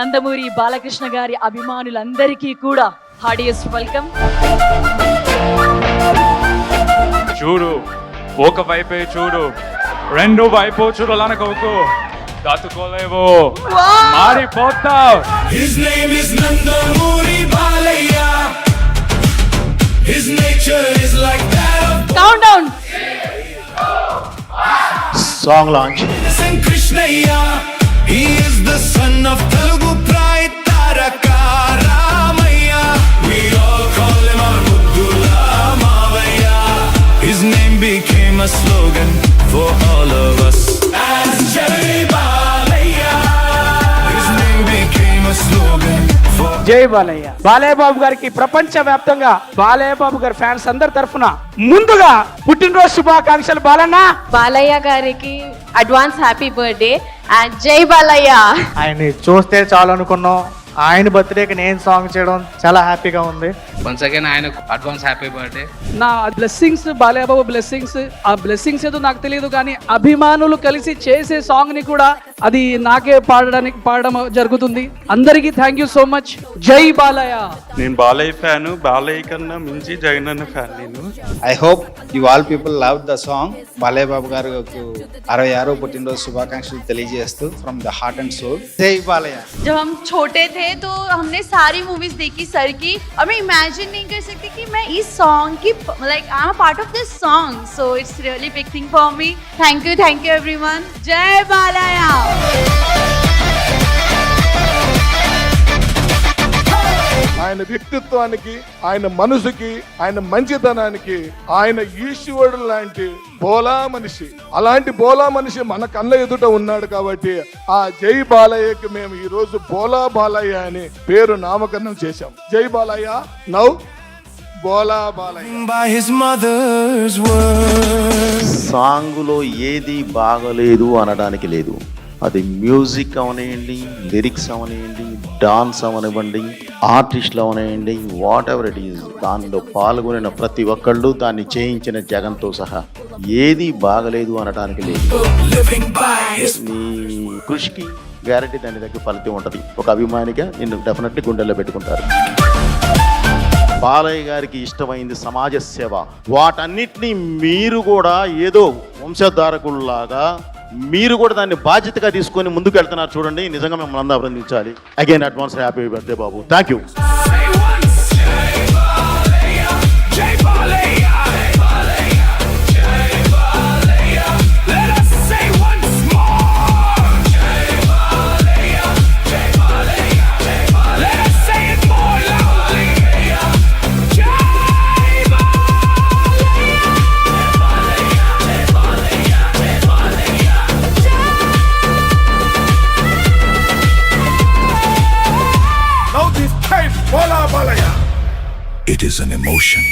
నందమూరి బాలకృష్ణ గారి అభిమానులందరికీ కూడా హార్డియస్ట్ వెల్కమ్. చూడు, ఒక వైపే చూడు, రెండు వైపు చూడాలనుకోకు, దాటుకోలేవు, మారిపోతావు. His name is Nandamuri Balaya. His nature is like that of count down. Song launch. Saint Krishnaya. He is the son of Telugu pride Taraka Ramaya. We all call him our Buddula Mavaya. His name became a slogan for all of us as Jai Balaya. His name became a slogan for జై బాలయ్య. బాలయ్య బాబు గారికి ప్రపంచ వ్యాప్తంగా బాలయ్య బాబు గారి fans అందరి తరఫున ముందుగా పుట్టినరోజు శుభాకాంక్షలు బాలన్న. బాలయ్య గారికి అడ్వాన్స్ హ్యాపీ బర్త్డే అండ్ జై బాలయ్య. ఆయన్ని చూస్తే చాలు అనుకున్నాం. ఆయన బర్త్డేకి నేను సాంగ్ చేయడం చాలా హ్యాపీగా ఉంది. వన్స్ అగైన్ ఆయన అడ్వాన్స్ హ్యాపీ బర్త్డే. నా బ్లెస్సింగ్స్, బాలయ్య బాబు బ్లెస్సింగ్స్, ఆ బ్లెస్సింగ్స్ ఏదో నాకు తెలియదు కానీ అభిమానులు కలిసి చేసే సాంగ్ ని కూడా అది నాకే పాడడం జరుగుతుంది. అందరికీ థ్యాంక్ యూ సో మచ్. జై బాలయ్య. నేను బాలయ్య ఫ్యాను, బాలయ్య కన్నా మించి జగన్ అన్న ఫ్యాన్ నేను. I hope you all people loved the song. Balayya Babu గారు 66వ పుట్టినరోజు శుభాకాంక్షలు తెలియజేస్తూ from the heart and soul జై బాలయ్య. जब हम छोटे थे तो हमने सारी मूवीज देखी सर की, और मैं इमेजिन नहीं कर सकती कि मैं इस सॉन्ग की like I am a part of this song, so it's really big thing for me. Thank you everyone. जय बालया. ఆయన వ్యక్తిత్వానికి, ఆయన మనసుకి, ఆయన మంచితనానికి ఆయన ఈశ్వరుడు లాంటి బోలా మనిషి. అలాంటి బోలా మనిషి మన కళ్ళ ఎదుట ఉన్నాడు కాబట్టి ఆ జై బాలయ్యకి మేము ఈ రోజు బోలా బాలయ్య అని పేరు నామకరణం చేశాం. జై బాలయ్య. నౌ బోలా Balayya. by his mother's words. సాంగులో ఏది బాగలేదు అనడానికి లేదు. అది మ్యూజిక్ అవనివ్వండి, లిరిక్స్ అవనివ్వండి, డాన్స్ అవనివ్వండి, ఆర్టిస్టులు అవనివ్వండి, వాట్ ఎవర్ ఇట్ ఈజ్, దానిలో పాల్గొనిన ప్రతి ఒక్కళ్ళు, దాన్ని చేయించిన జగన్తో సహా ఏది బాగలేదు అనడానికి లేదు. నీ కృషికి గ్యారెంటీ దాని దగ్గర ఫలితం ఉంటుంది. ఒక అభిమానిగా నిన్ను డెఫినెట్లీ గుండెల్లో పెట్టుకుంటారు. బాలయ్య గారికి ఇష్టమైంది సమాజ సేవ. వాటన్నిటినీ మీరు కూడా ఏదో వంశధారకుల్లాగా మీరు కూడా దాన్ని బాధ్యతగా తీసుకొని ముందుకు వెళ్తున్నారు. చూడండి, నిజంగా మిమ్మల్ని అందరూ అభినందించాలి. అగైన్ అడ్వాన్స్ హ్యాపీ బర్త్డే బాబు. Thank you. It is an emotion.